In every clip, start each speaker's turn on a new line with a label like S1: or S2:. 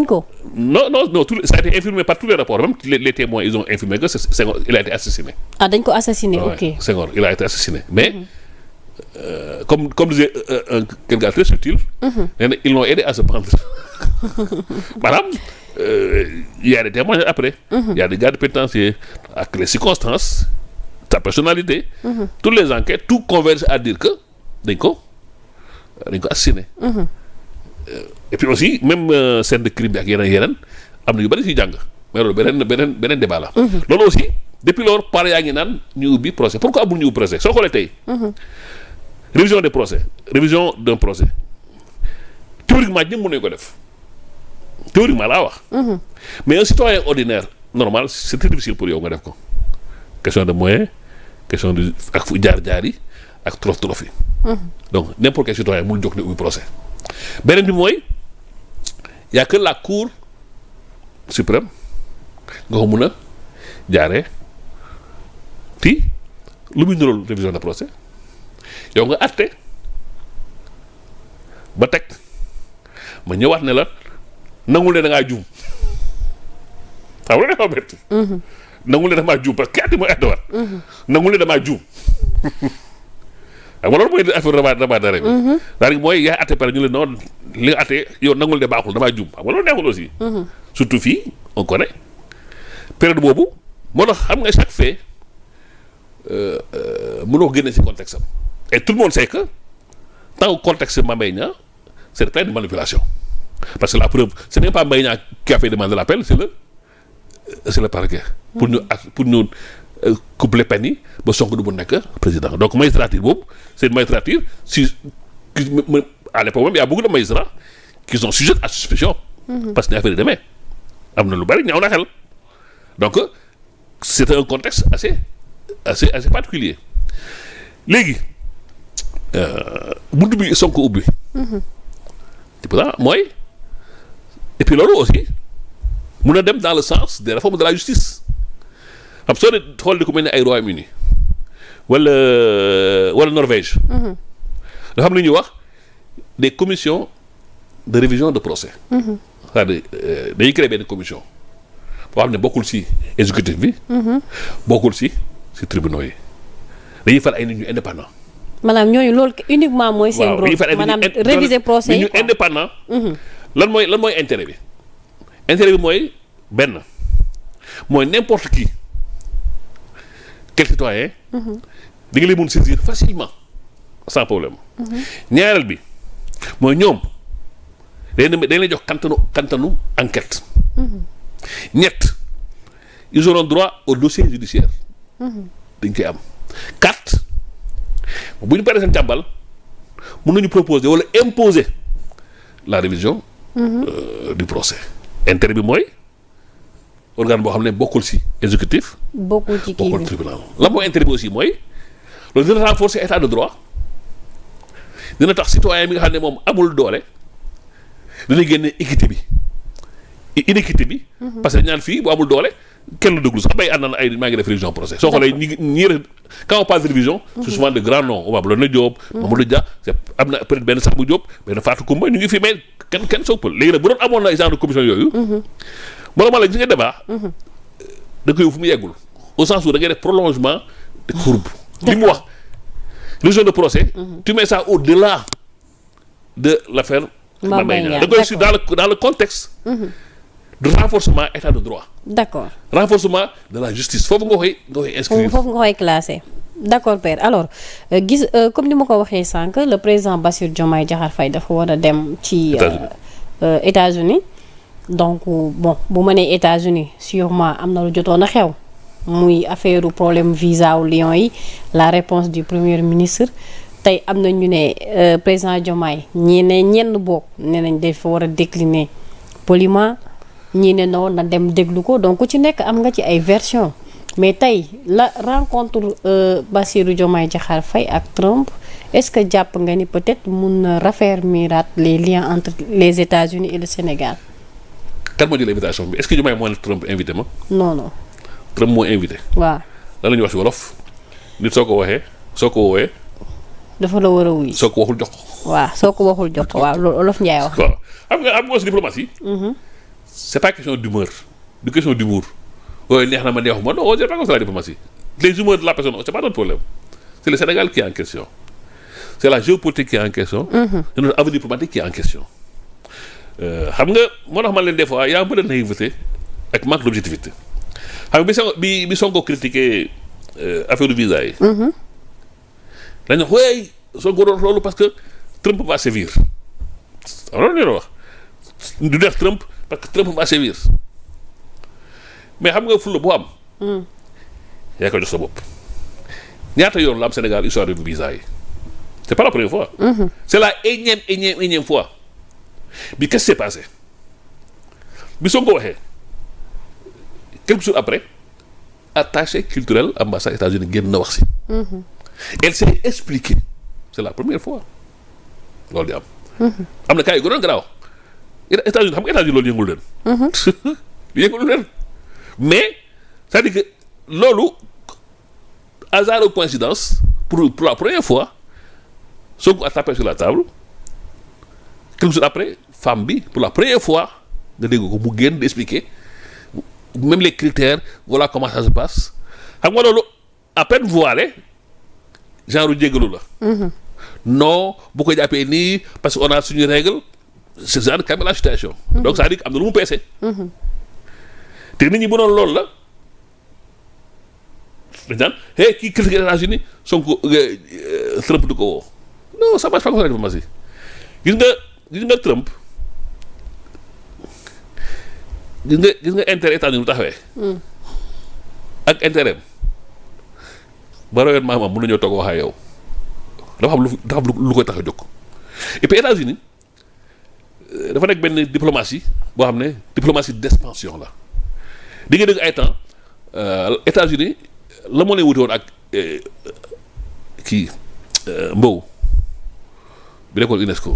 S1: ko.
S2: non ça a été infirmé par tous les rapports même les témoins ils ont infirmé que Senghor il a été assassiné.
S1: Ah dañ ko assassiné ok.
S2: Senghor il a été assassiné mais comme disait quel gars très subtil. nee na ils l'ont aidé à se pendre. maanaam il y a des témoignages après. Il y a des gardes pénitentiaires ak les circonstances sa personnalité. toutes les enquêtes tout converge à dire que dañ ko assassiné. Et puis aussi même scène de crime bi ak yeneen am na yu bari si jàng mais loolu beneen débat la. loolu aussi depuis loolu pare yaa ngi naan ñu ubbi procès pourquoi amul ñu ubbi procès soo xoolee tey. révision des procès révision d'un procès théoriquement ñëpp mën nañu ko def théoriquement laa wax. mais un citoyen ordinaire normal c'est très difficile pour yow nga def ko question de moyens question de ak fu jaar yi ak trop yi. donc n'importe quel citoyen mënul jóg ne ubbi procès. beneen bi mooy y a que la cour suprême nga ko mun a jaaree fii lu muy nirool révision de procès yow nga àtte ba teg ma ñëwaat ne la nangul ne da ngaa juum xam nga dafa métti. nangul ne damaa juum parce que àtte mooy àttewaat. nangul ne damaa juum. xam nga loolu mooy affaire rabat d'arrêt bi. c'est-à-dire mooy yaa àtte pare ñu le noonu li nga àtte yow nangul ne baaxul damaa juum xam nga loolu neexul aussi. surtout fii on connaît période boobu moo tax xam nga chaque fait mënoo ko génne ci contexte am et tout le monde sait que tant que contexte Mame Mbaye Niang c'est plein de manipulation parce que la preuve ce n'est pas Mbaye Niang qui a fait demande de l'appel c'est le parquet. pour ñu coupler peine yi ba Sonko du mu nekk président donc magistrature boobu c'est une magistrature à l'époque même il y a beaucoup de magistrats qui sont sujets à suspicion. parce que ni affaire yi demee am na lu bari ñaaw na xel donc c'est un contexte assez particulier léegi buntu bi Sonko ubbi. c'est pour ça mooy et puis loolu aussi mun a dem dans le sens des réformes de la justice. xam soo de xool di ko mel ni ay Royaume-Uni wala Norvège. dafa am lu ñuy wax des commissions de révision de procès. c'est-à-dire dañuy créer benn commission boo xam ne bokkul ci exécutif bi. bokkul ci tribunaux yi dañuy fal ay nit ñu indépendant.
S1: maanaam ñooñu loolu uniquement mooy seen rôle maanaam réviser procès yi
S2: ñu indépendant. lan mooy intérêt bi. intérêt bi mooy benn mooy n'importe qui. quel citoyen di nga leen mun saisir facilement sans problème. ñaareel bi mooy ñoom dañ lay jox kantanu enquête. ñett ils auront droit au dossier judiciaire. dañ koy am. 4 bu ñu paree seen càmbal mun nañu proposer wala imposer la révision du procès. intérêt bi mooy organe boo xam ne bokkul ci exécutif.
S1: bokkul ci kii bi
S2: tribunal. la mooy intérêt bi aussi mooy loolu dina renforcer état de droit dina tax citoyen bi nga xam ne moom amul doole dina génne équité bi inéquité bi. parce que ñaan fii bu amul doole kenn lu déglu sax bay ànd na ay maa ngi def révision procès. soo xoolee ñi quand on parle de révision. c'est souvent de grands noms Oumar Blondin Diop. Mamadou Dia am na peut-être benn Sambou Diop benn Fatou Koumba ñu ngi fi mais kenn soppal léegi nag bu doon amoon na genre de commission yooyu. moo la gis nga débat. da koy fu mu yeggul au sens où da ngay def prolongement de courbe. li mu wax révision de procès. tu mets ça au-delà de l'affaire Mame Mbaye Niang da koy suivre dans le contexte. de renforcement état de droit.
S1: d'accord
S2: renforcement de la justice foofu nga koy inscrire.
S1: foofu nga koy classé. d'accord père alors gis comme ni ma ko waxee sànq le président Bassirou Diomaye Diakhar Faye dafa war a dem ci. États-Unis donc bon bu ma nee États-Unis sûrement am na lu jotoon a xew muy affaire problème visa wu Lions yi la réponse du premier ministre tey am na ñu ne président Diomaye ñii ne ñenn boog nee nañ dafa war a décliner poliment. ñii ne noonu na dem déglu ko donc ku ci nekk am nga ci ay version mais tey la rencontre Bassirou Diomaye Diakhar Faye ak Trump est-ce que jàpp nga ni peut-être mun na raffermir les liens entre les États-Unis et le Sénégal.
S2: kan moo jël invitation bi est-ce que Diomaye moo ne Trump invité ma.
S1: non.
S2: Trump moo invité.
S1: waaw.
S2: lan la ñuy wax ci wolof nit soo ko woowee.
S1: dafa la war a wuy.
S2: soo ko waxul jox ko.
S1: waaw soo ko waxul jox ko waaw loolu Olof Njaay wax.
S2: waaw xam nga aussi diplomatie. c'est pas question d'humeur du question d'humour ooy neex na ma neexuma non c'est pas comme ça la diplomatie les humeurs de la personne c'est pas notre problème c'est le Sénégal qui est en question c'est la géopolitique qui est en question et notre avenir diplomatique qui est en question xam nga moo tax man leen des fois y a un peu de naïveté ak manque d'objectivité xam nga bi Sonko critiqué affaire du visa yi dañu wax wey Sonko doon loolu parce que Trump va sévir alors ñu wax du def Trump parce que Trump va sévir mais xam nga fulla boo am yaa ko jox sa bopp ñaata yoon la am Sénégal histoire de visa yi c'est pas la première fois c'est la énième fois bi qu'est-ce qui s'est passé bi Sonko waxee quelques jours après attaché culturel ambassade États-Unis génn na wax si elle s'est expliquée c'est la première fois loolu di am am na cas yu gënoon garaaw États-Unis xam nga États-Unis loolu yëngul leen yëngul leen mais c'est-à-dire que loolu hasard ou coïncidence pour la première fois Sonko a tapé sur la table quelques jours après femme bi pour la première fois nga dégg ko mu génn d'expliquer même les critères voilà comment ça se passe xam nga loolu à peine voilé genre jéggalu la non bu ko jàppee nii parce que on a suñu règle c'est genre calmer la situation donc ça veut dire que am na lu mu peese te nit ñi bu noonu loolu la dañ naan hey kii critiqué États-Unis Sonko Trump du ko woo non ça marche pas comme ça la diplomatie gis nga Trump gis nga intérêt États-Unis bu taxawee ak intérêt ba rayoon maamam mën nañoo toog wax ak yow dafa xam lu koy tax a jóg et puis États-Unis dafa nekk benn diplomatie boo xam ne diplomatie d'expansion la di nga dégg ay temps États-Unis la moo leen wuti woon ak kii Mbow bi nekkoon UNESCO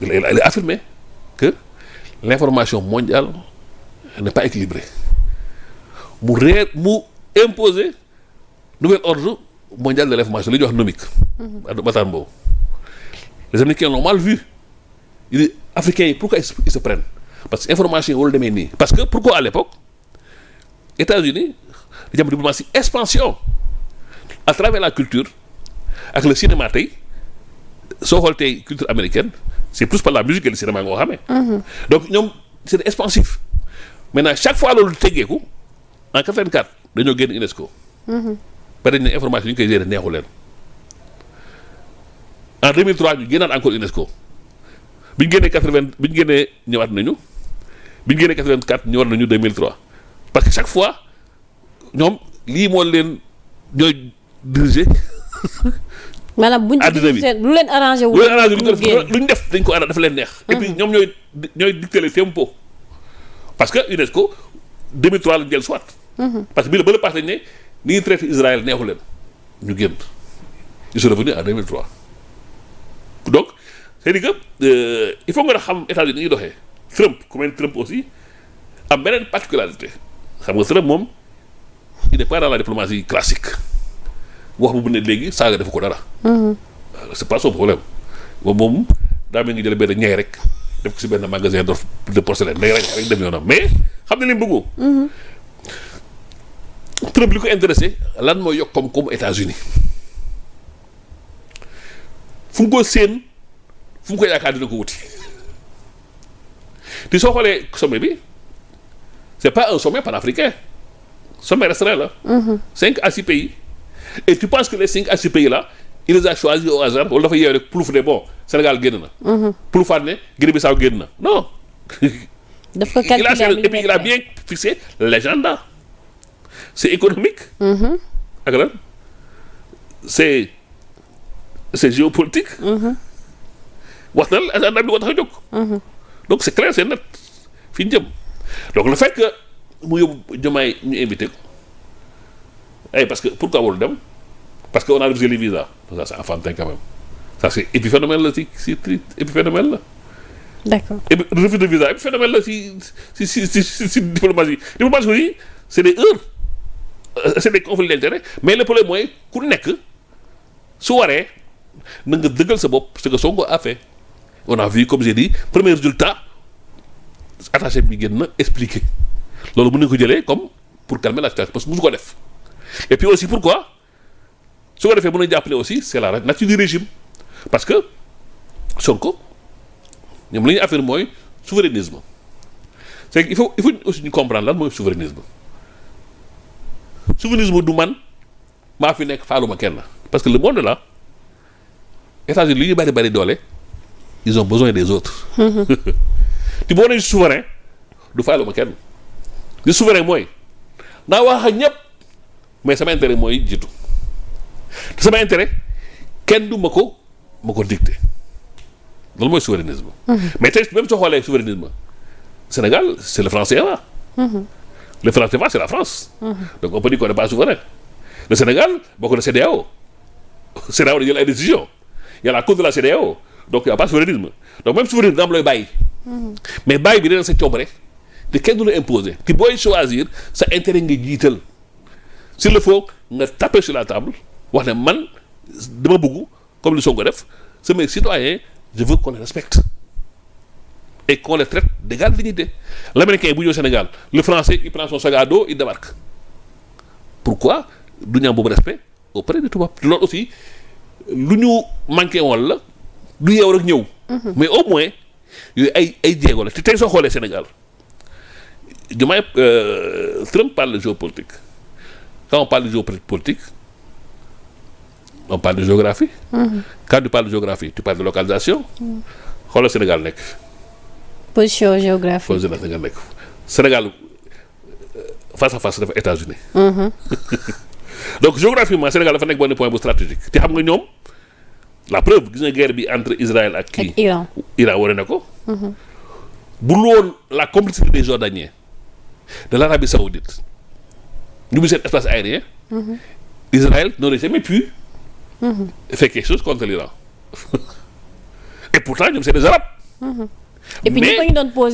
S2: il a affirmé que l'information mondiale n'est pas équilibrée mu imposer nouvel ordre mondial de l'information li ñuy wax nomique Matar Mbow les Américains l'ont mal vu il dit Africains yi pourquoi ils se prennent parce que information yi warul demee nii parce que pourquoi à l'époque États-Unis dañu am diplomatie expansion à travers la culture ak le cinéma tey soo xool tey culture américaine c'est plus par la musique et le cinéma nga ko xamee donc ñoom c'est expansif maintenant chaque fois loolu teggeeku en 84 dañoo génn UNESCO ba dañ ne information yi ñu koy gérer neexu leen en 2003 ñu génnaat encore UNESCO bi ñu génnee 80 bi ñu génnee ñëwaat nañu bi ñu génnee 84 ñëwaat nañu 2003 parce que chaque fois ñoom lii moo leen ñooy diriger
S1: maanaam buñ lu leen arrangé wu
S2: lu ñu def dañ ko dafa leen neex et puis ñoom ñooy dicter le tempo parce que UNESCO 2003 lañ jël soit parce que bi la ba la passe dañ ne ni ngi traité Israël neexu leen ñu génn ils sont revenus en 2003 donc c'est-à-dire que il faut nga xam États-Unis ni ñuy doxee Trump ku mel Trump aussi am beneen particularité xam nga Trump moom il n'est pas dans la diplomatie classique wax bu ne léegi saaga defu ko dara c'est pas son problème moom daa mel ngi jël benn ñey rek def ko si benn magasin de porcelaine day rek dem yoonam mais xam ne li mu bëggoo Trump li ko intéressé lan mooy yokk comme États-Unis fu mu ko séen fu mu ko yaakaar dina ko wuti te soo xoolee sommet bi c'est pas un sommet panafricain sommet restreint là 5 à 6 pays et tu penses que les 5 à 6 pays là il les a choisis au hasard wala dafa yeew rek plouf ne bon Sénégal génn na ploufaat ne Guinée-Bissau génn na non
S1: daf ko calculer
S2: et puis il a bien fixé l'agenda c'est économique ak lan c'est géopolitique wax na la agenda bi ko tax a jóg donc c'est clair c'est net fi ñu jëm donc le fait que mu yóbbu Diomaye ñu invité ko parce que pourquoi warul dem parce que on a refusé les visas ça c'est enfantin quand même ça c'est épiphénomène la si épiphénomène la
S1: d'accord
S2: refus de visa épiphénomène la si diplomatie aussi c'est des heures c'est des conflits d'intérêts mais le problème mooy ku nekk su waree na nga dëggal sa bopp ce que Sonko a fait on a vu comme j'ai dit premier résultat attaché bi génn na expliqué loolu mën nañu ko jëlee comme pour calmer la situation parce que musu ko def et puis aussi pourquoi su ko defee mën a jàppale aussi c'est la nature du régime parce que Sonko ñoom li ñu affaire mooy souverainisme c'est que il faut aussi ñu comprendre lan mooy souverainisme du man maa fi nekk faaluma kenn parce que le monde là États-Unis li ñu bari doole ils ont besoin des autres ti boo nee souverain du faaluma kenn li souverain mooy naa wax ak ñëpp mais sama intérêt mooy jiitu te sama intérêt kenn du ma ko dicté loolu mooy souverainisme mais tey même soo xoolee souverainisme Sénégal c'est le franc CFA le franc CFA c'est la France donc on peut dire qu'on n'est pas souverain le Sénégal bokk na CEDEAO CEDEAO da jël ay décisions il y a la cause de la CEDEAO donc il y a pas souverainisme donc même souverainisme da am looy bàyyi mais bàyyi bi dana sa coobare te kenn du la imposer te booy choisir sa intérêt nga jiital s'il le faut nga taper sur la table wax ne man dama bëgg comme li Sonko def samay citoyens je veux qu'on les respecte et qu'on les traite d'égale dignité l'américain bu ñëw Sénégal le français il prend son sac à dos il débarque pourquoi du ñu am boobu respect auprès de tubaab loolu aussi lu ñu manqué woon la du yeew rek ñëw mais au moins yooyu ay jéego la te tey soo xoolee Sénégal Diomaye Trump parle de géopolitique quand on parle de géopolitique on parle de géographie quand tu parles de géographie tu parles de localisation xoolal Sénégal nekk
S1: position géographique
S2: Sénégal nekk Sénégal face à face dafa États-Unis donc géographiquement Sénégal dafa nekk benn point bu stratégique te xam nga ñoom la preuve gis nga guerre bi entre Israël ak kii Iran wane na ko bu loon la complicité des Jordaniens de l'Arabie Saoudite ñu bi seen espace aérien Israël n'aurait jamais pu faire quelque chose contre l'Iran et pourtant ñoom c'est des Arabes
S1: et puis ñëpp a ngi doon posé